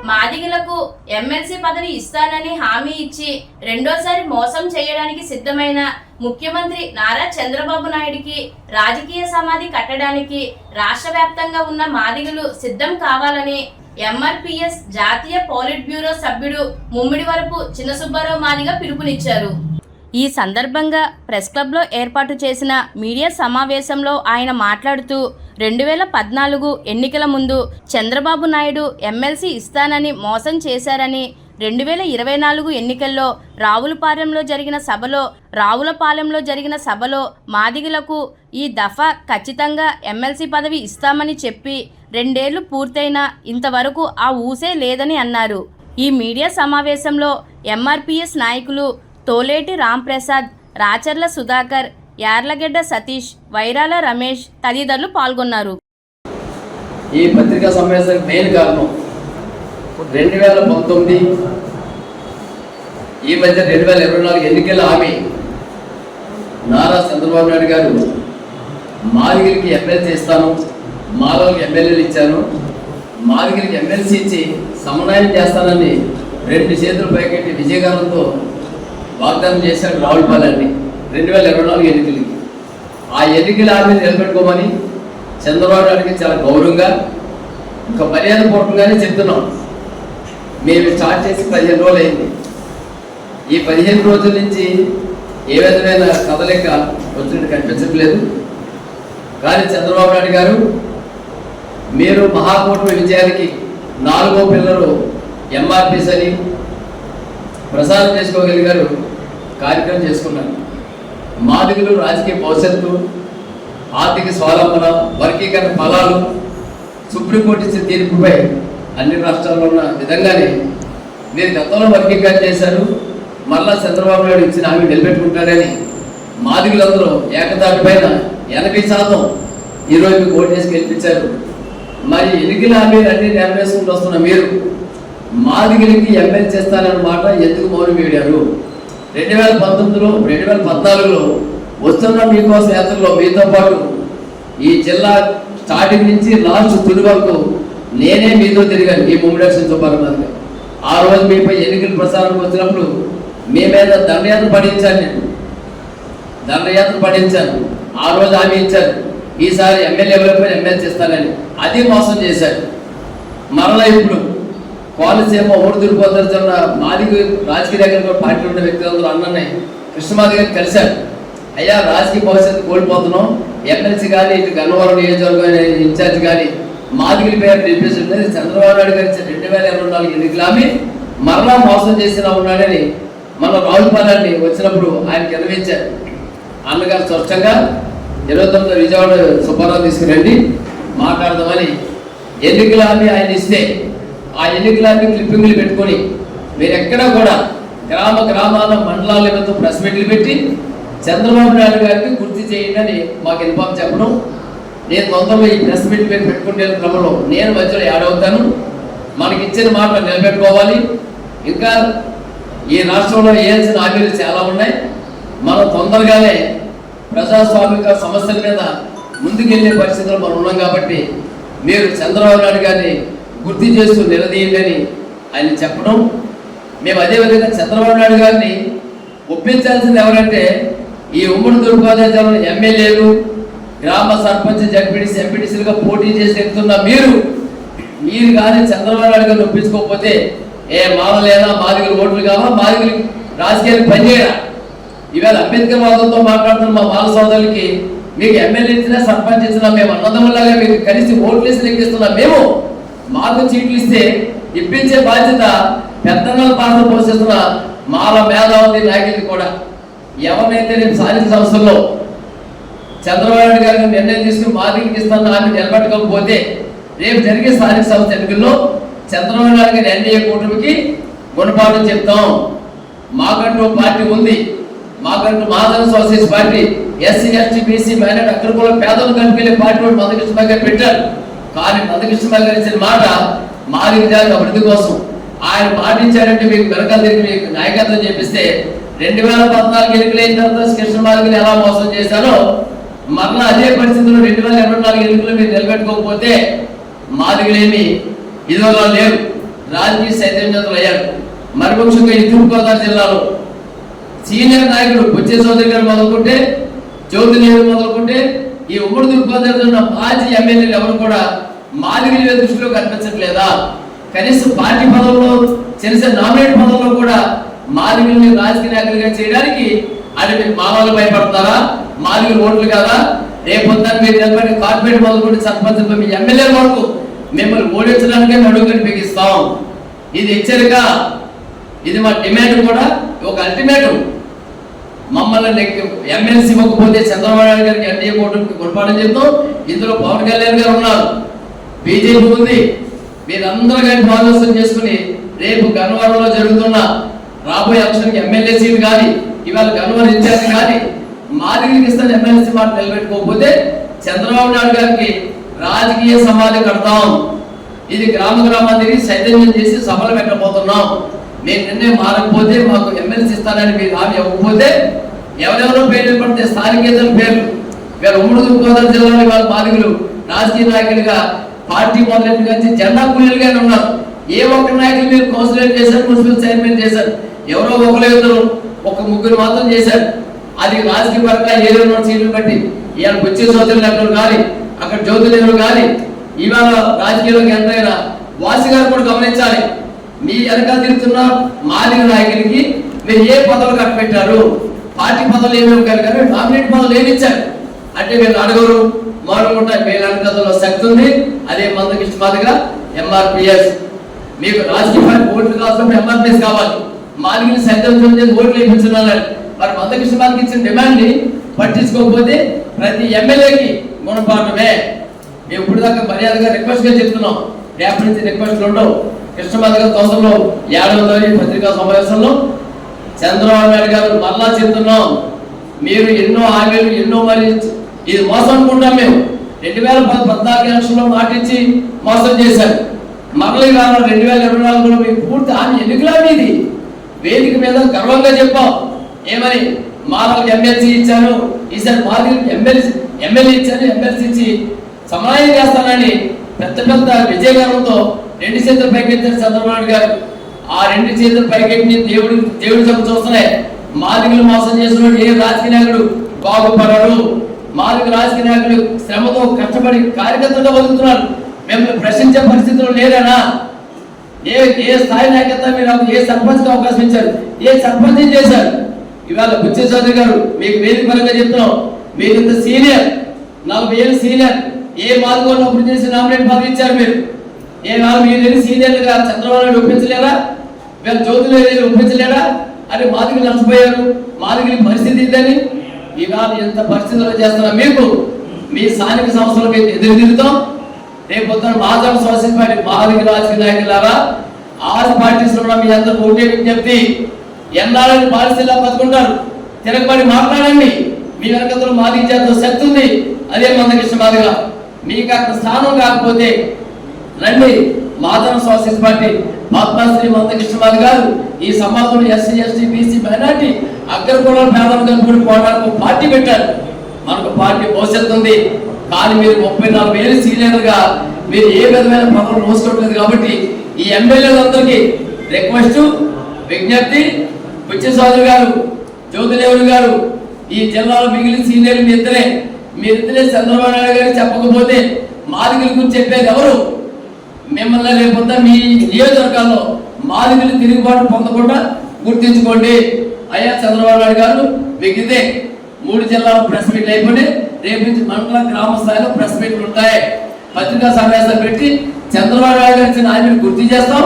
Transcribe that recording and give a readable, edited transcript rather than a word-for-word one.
మాదిగలకు ఎమ్మెల్సీ పదవి ఇస్తానని హామీ ఇచ్చి రెండోసారి మోసం చేయడానికి సిద్ధమైన ముఖ్యమంత్రి నారా చంద్రబాబు నాయుడికి రాజకీయ సమాధి కట్టడానికి రాష్ట్ర వ్యాప్తంగా ఉన్న మాదిగలు సిద్ధం కావాలని ఎంఆర్పీఎస్ జాతీయ పోలిట్ బ్యూరో సభ్యుడు ముమ్మిడివరపు చిన్నసుబ్బారావు మాదిగ పిలుపునిచ్చారు. ఈ సందర్భంగా ప్రెస్ క్లబ్లో ఏర్పాటు చేసిన మీడియా సమావేశంలో ఆయన మాట్లాడుతూ 2014 ఎన్నికల ముందు చంద్రబాబు నాయుడు ఎమ్మెల్సీ ఇస్తానని మోసం చేశారని, 2024 ఎన్నికల్లో రావులపాలెంలో జరిగిన సభలో మాదిగలకు ఈ దఫా ఖచ్చితంగా ఎమ్మెల్సీ పదవి ఇస్తామని చెప్పి 2 ఏళ్లు పూర్తయినా ఇంతవరకు ఆ ఊసే లేదని అన్నారు. ఈ మీడియా సమావేశంలో ఎంఆర్పీఎస్ నాయకులు తోలేటి రాంప్రసాద్, రాచర్ల సుధాకర్, యార్లగడ్డ సతీష్, వైరాల రమేష్ తదితరులు పాల్గొన్నారు. ఈ పత్రికా సమావేశానికి మెయిన్ కారణం 2019 ఈ మధ్య 2024 ఎన్నికల హామీ నారా చంద్రబాబు నాయుడు గారు మాదిగలకి ఎమ్మెల్సీ ఇస్తాను, మాలవులకి ఎమ్మెల్యేలు ఇచ్చాను, మాదిగలకి ఎమ్మెల్సీ ఇచ్చి సమన్వయం చేస్తానని 2 చేతులు పైకెట్టి విజయగారంతో వాగ్దానం చేశాడు రావులపాలెన్ని 2024 ఎన్నికలకి. ఆ ఎన్నికల హామీని నిలబెట్టుకోమని చంద్రబాబు నాయుడికి చాలా గౌరవంగా ఇంకా మర్యాద పూర్వకంగానే చెప్తున్నాం. మేము స్టార్ట్ చేసి 15 రోజులు అయింది. ఈ 15 రోజుల నుంచి ఏ విధమైన కదలిక వచ్చినట్టు కనిపించట్లేదు. కానీ చంద్రబాబు నాయుడు గారు మీరు మహాకూటమి విజయానికి 4వ పిల్లలు ఎంఆర్పీస్ అని ప్రసారం చేసుకోగలిగారు, కార్యక్రమం చేసుకున్నారు. మాదిగలు రాజకీయ భవిష్యత్తు, ఆర్థిక స్వావలంబన, వర్గీకరణ ఫలాలు, సుప్రీంకోర్టు ఇచ్చిన తీర్పుపై అన్ని రాష్ట్రాల్లో ఉన్న విధంగానే మీరు గతంలో వర్గీకరణ చేశారు. మళ్ళా చంద్రబాబు నాయుడు ఇచ్చిన హామీ నిలబెట్టుకుంటారని మాదిగలందరూ ఏకతాటి పైన 80% ఈరోజు ఓటు వేసి గెలిపించారు. మరి ఎన్నికల హామీలు అన్ని నెరవేర్చుకుంటూ వస్తున్న మీరు మాదిగలకి ఎమ్మెల్యే చేస్తానన్న మాట ఎందుకు మౌనం వేడారు? 2019లో 2014లో వస్తున్న మీకోసం యాత్రలో మీతో పాటు ఈ జిల్లా స్టార్టింగ్ నుంచి లాస్ట్ తుడి వరకు నేనే మీతో తిరిగాను. ఈ ముమ్మిడి సుబ్బారావు ఆ రోజు మీపై ఎన్నికల ప్రచారానికి వచ్చినప్పుడు మీ మీద దండయాత్ర పడించాను. ఆ రోజు హామీ ఇచ్చారు, ఈసారి ఎమ్మెల్యే ఎవరిపై ఎమ్మెల్యే చేస్తానని. అది మోసం చేశారు. మరలా ఇప్పుడు కోనసీమ ఊరుదిరిపోతున్న మాదిగ రాజకీయ రంగంలో పార్టీ ఉన్న వ్యక్తులందరూ అన్ననే కృష్ణమాది గారిని కలిశారు. అయ్యా, రాజకీయ భవిష్యత్తు కోల్పోతున్నాం, ఎమ్మెల్సీ కానీ ఇటు గన్నవరం నియోజకవర్గం ఇన్ఛార్జ్ కానీ మాదిగల పేరు నిలిపేసింది. చంద్రబాబు నాయుడు గారి 2024 ఎన్నికల హామీ మరలా మోసం చేసినా ఉన్నాడని మన రావులపాలెన్ని వచ్చినప్పుడు ఆయనకి విన్నవించారు. అన్నగారు స్పష్టంగా 29 విజయవాడ సుబ్బారావు తీసుకురండి మాట్లాడదామని ఎన్నికల హామీ ఆయన ఇస్తే ఆ ఎన్నికలన్నీ క్లిప్పింగ్లు పెట్టుకొని మీరు ఎక్కడా కూడా గ్రామాల మండలాలతో ప్రెస్ మీట్లు పెట్టి చంద్రబాబు నాయుడు గారికి గుర్తు చేయండి అని మాకు ఇన్ఫార్మ్ చెప్పడం. నేను తొందరలో ఈ ప్రెస్ మీట్ మీద పెట్టుకునే క్రమంలో నేను మధ్యలో యాడ్ అవుతాను. మనకి ఇచ్చిన మాట నిలబెట్టుకోవాలి. ఇంకా ఈ రాష్ట్రంలో వేయాల్సిన హామీలు చాలా ఉన్నాయి. మనం తొందరగానే ప్రజాస్వామిక సమస్యల మీద ముందుకెళ్లే పరిస్థితుల్లో మనం ఉన్నాం. కాబట్టి మీరు చంద్రబాబు నాయుడు గారిని గుర్తు చేస్తూ నిలదీయండి ఆయన చెప్పడం. మేము అదేవిధంగా చంద్రబాబు నాయుడు గారిని ఒప్పించాల్సింది ఎవరంటే ఈ ఉమ్మడి తూర్పుగోదావరి జిల్లాలో ఎమ్మెల్యేలు, గ్రామ సర్పంచ్, జడ్పీటీసీ, ఎంపీటీసీలుగా పోటీ చేసి ఎక్కుతున్న మీరు కానీ చంద్రబాబు నాయుడు గారిని ఒప్పించుకోకపోతే మాలలేనా, మాదిగలు ఓట్లు కావా, మాదిగలు రాజకీయాలు పనిచేయరా? ఈవేళ అంబేద్కర్ వాదంతో మాట్లాడుతున్న మా మాల సోదరులకి మీకు ఎమ్మెల్యే ఇచ్చినా సర్పంచ్ ఇచ్చినా మేము అన్నదమ్ములాగా మీకు కలిసి ఓట్లు వేసి లెక్కిస్తున్నాం. మేము మాకు చీట్లు ఇస్తే ఇప్పించే బాధ్యత పెద్దన్నల పాత్ర పోషిస్తున్న మాల మేధావులు నాయకులు కూడా. ఎవరినైతే నేను స్థానిక సంస్థల్లో చంద్రబాబు నాయుడు గారికి నిర్ణయం తీసుకుని మాదిగకి ఇస్తున్న ఆమె నిలబెట్టుకోకపోతే రేపు జరిగే స్థానిక సంస్థ ఎన్నికల్లో చంద్రబాబు నాయుడు గారి ఎన్డీఏ కూటమికి గుణపాఠం చెప్తాం. మాకంటూ పార్టీ ఉంది, మాకంటూ Mahajana socialist party, SC ST BC minority అగ్రకుల పేదలు కనిపించే పార్టీ మందకృష్ణ గారు పెట్టారు. కానీ మందకృష్ణ గారు ఇచ్చిన మాట మాదిగ జాతి అభివృద్ధి కోసం ఆయన పాటించారంటే మీకు వెనకాల తిరిగి మీకు నాయకత్వం చేపిస్తే 2014 ఎన్నికలు అయిన తర్వాత కృష్ణ మాదిగని ఎలా మోసం చేశారో మరలా అదే పరిస్థితుల్లో 2024 ఎన్నికలు మీరు నిలబెట్టుకోకపోతే మాదిగలేమి ఇదివల్ల లేరు. రాజకీయ చైతన్యతలు అయ్యారు. మరి ముఖ్యంగా ఈ తూర్పుగోదావరి జిల్లాలో సీనియర్ నాయకుడు బుచ్చే చౌదరి గారు మొదలుకుంటే, జ్యోతి నెహ్రూ మొదలుకుంటే, ఈ ఉమ్మడి తూర్పుగోదావరి జిల్లా మాజీ ఎమ్మెల్యేలు ఎవరు కూడా మాదిగల దృష్టిలో కనిపించట్లేదా? కనీసం పార్టీ పదవుల్లో చిన్న నామినేట్ పదవుల్లో కూడా మాదిగల్ని రాజకీయ నాయకులుగా చేయడానికి అది మీరు మానవులు భయపడతారా? మాదిగలు ఓట్లు కదా? రేపొద్దున మీరు నిలబడి కార్పొరేట్ మొదలుకుంటే సర్పంచ్ మీ ఎమ్మెల్యే వరకు మిమ్మల్ని ఓడించడానికే నడుగుని బిగిస్తాం. ఇది హెచ్చరిక, ఇది మా డిమాండ్ కూడా, ఒక అల్టిమేటం. మమ్మల్ని ఎమ్మెల్సీ ఇవ్వకపోతే చంద్రబాబు నాయుడు గారికి ఎన్డీఏ కూటమికి గుణపాఠం చెప్తాం. ఇందులో పవన్ కళ్యాణ్ గారు ఉన్నారు, బీజేపీ ఉంది. మీరందరూ కలిపి ఆలోచన చేసుకుని రేపు గన్నవరంలో జరుగుతున్న రాబోయే ఎలక్షన్కి ఎమ్మెల్యే సీట్ కానీ, ఇవాళ గన్నవరం ఇన్ఛార్జ్ కానీ మాదిగలకి ఇస్తాను ఎమ్మెల్సీ మాట నిలబెట్టుకోకపోతే చంద్రబాబు నాయుడు గారికి రాజకీయ సమాధి కడతాం. ఇది గ్రామాన్ని తిరిగి చైతన్యం చేసి సభలు పెట్టబోతున్నాం. నేను నిన్నే మారకపోతే మాకు ఎమ్మెల్సీ ఇస్తానని మీరు హామీ ఇవ్వకపోతే ఎవరెవరో పేర్లు పడితే స్థానికేతల పేర్లు వీళ్ళ ఉమ్మడి తూర్పుగోదావరి జిల్లాలో వాళ్ళ మాదిగలు రాజకీయ నాయకులుగా పార్టీ మొదలెట్టు కలిసి జెండా కూలీలుగానే ఉన్నారు. ఏ ఒక్క నాయకులు మీరు కౌన్సిలర్ చేశారు, మున్సిపల్ చైర్మన్ చేశారు, ఎవరో ఒకరు ఇద్దరు ఒక ముగ్గురు మాత్రం చేశారు. అది రాజకీయ పరంగా ఏదో సీట్లు బట్టి ఇవాళ బుచ్చే చౌదరి లెక్కలు కానీ, అక్కడ జ్యోతి నెహ్రూ కానీ, ఇవాళ రాజకీయంలోకి ఎంతైనా వాసి గారు కూడా గమనించాలి. మీ వెనకాల తిరుగుతున్న మాదిగ నాయకులకి మీరు ఏ పదవులు కట్టబెట్టారు? పార్టీ పదవులు ఏమేమి కాదు కానీ నామినేట్ పదవులు ఏమి ఇచ్చారు అంటే మీరు అడగరు, మారుకుంటారు. మీ వెనకాలలో శక్తి ఉంది. అదే మందకృష్ణ మాదిగా ఎంఆర్పిఎస్. మీకు రాజకీయ పార్టీ ఓట్లు కావాల్సినప్పుడు ఎంఆర్పిఎస్ కావాలి. మాదిగని సైతం ఓట్లు వేయించున్నారు. మరి మందకృష్ణ మాదికి ఇచ్చిన డిమాండ్ ని పట్టించుకోకపోతే ప్రతి ఎమ్మెల్యేకి గుణపాఠమే. మేము ఇప్పుడు దాకా మర్యాదగా రిక్వెస్ట్ గా చెప్తున్నాం. రేపటి నుంచి రిక్వెస్ట్లు ఉండవు. కృష్ణమాధ తొందరలో 7వ పత్రికా సమావేశంలో చంద్రబాబు నాయుడు గారు మళ్ళా చెప్తున్నాం, మీరు ఎన్నో హామీలు ఎన్నో మరి ఇది మోసం అనుకుంటాం. మేము 2014 ఎలక్షన్లో మాటించి మోసం చేశారు. మరలి కాలం 2024లో మీకు పూర్తి హామీ ఎన్నికలా మీది వేదిక మీద గర్వంగా చెప్పాం. ఏమని మాలకు ఎమ్మెల్సీ ఇచ్చాను, ఈసారి మాకు ఎమ్మెల్యే ఇచ్చాను, ఎమ్మెల్సీ ఇచ్చి సమన్వయం చేస్తానని పెద్ద పెద్ద విజయగర్వంతో 2 చేతులు పైకెత్తారు చంద్రబాబు నాయుడు గారు. ఆ 2 చేతులు పైకెత్తి దేవుడు చెప్పు చూస్తున్నాయి. మాదిగలు మోసం చేసిన ఏ రాజకీయ నాయకుడు బాగుపడరు. మాదిగ రాజకీయ నాయకులు శ్రమతో కష్టపడి కార్యకర్తలుగా బతుకుతున్నారు. మిమ్మల్ని ప్రశ్నించే పరిస్థితులు లేదనా? ఏ స్థాయి నాయకత్వం మీరు ఏ సర్పంచ్కి అవకాశం ఇచ్చారు? ఏ సర్పంచ్ చేశారు? ఇవాళ బుచ్చే చౌదరి గారు మీకు వేదిక పరంగా చెప్తున్నాం, మీరు ఇంత సీనియర్, 40 ఏళ్ళు సీనియర్, ఏ మార్గంలో అప్పుడు చేసి నామినేట్ పదవి ఇచ్చారు మీరు? ఏ 4 ఏళ్ళు సీనియర్లుగా చంద్రబాబు నాయుడు ఒప్పించలేరా? వీళ్ళ జ్యోతులు ఒప్పించలేరా? అని మాదిగలు నష్టపోయారు. మాదిగలి పరిస్థితి ఇద్దని ఇవాళ ఎంత పరిస్థితుల్లో చేస్తున్నా మీకు మీ స్థానిక సంస్థలకు ఎదురు తిరుగుతాం. రేపు పొద్దున మాధవ సోషల్ పార్టీ మాదిగ రాజకీయ నాయకులారా 6 పార్టీస్ లో మీ అందరూ ఒకటే విజ్ఞప్తి, ఎన్నాళ్ళని పాలసీలా బతుకుంటారు, తిరగబడి మాట్లాడండి. మీ వెనకతలో మాదిగ జాతిలో శక్తి ఉంది. అదే మందకృష్ణ మాదిగ. మీకు అక్కడ స్థానం కాకపోతే రండి. మాధవ సోషల్ పార్టీ పద్మశ్రీ మందకృష్ణ మాదిగ గారు ఈ సమాజంలో ఎస్సీ ఎస్టీ బీసీ మైనార్టీ అగ్రకుల పేదలు కనుకొని పోవడానికి పార్టీ పెట్టారు. మనకు పార్టీ భవిష్యత్తు ఉంది. కానీ మీరు 34 ఏళ్ళు సీనియర్గా మీరు ఏ విధమైన పనులు మోసుకోవట్లేదు. కాబట్టి ఈ ఎమ్మెల్యేలందరికీ రిక్వెస్ట్, విజ్ఞప్తి, బుచ్చే చౌదరి గారు, జ్యోతి నెహ్రూ గారు, ఈ జిల్లాలో మిగిలిన సీనియర్లు మీరిద్దరే చంద్రబాబు నాయుడు గారికి చెప్పకపోతే మాదిగల గురించి చెప్పేది ఎవరు? మిమ్మల్ని రేపొద్ద మీ నియోజకవర్గాల్లో మాదిగలు తిరుగుబాటు పొందకుండా గుర్తించుకోండి. అయ్యా చంద్రబాబు నాయుడు గారు, మీకు ఇదే 3 జిల్లాలో ప్రెస్ మీట్లు అయిపోయి రేపు నుంచి మండల గ్రామ స్థాయిలో ప్రెస్ మీట్లు ఉంటాయి. పత్రికా సమావేశాలు పెట్టి చంద్రబాబు నాయుడు గారి హామీని గుర్తు చేస్తాం.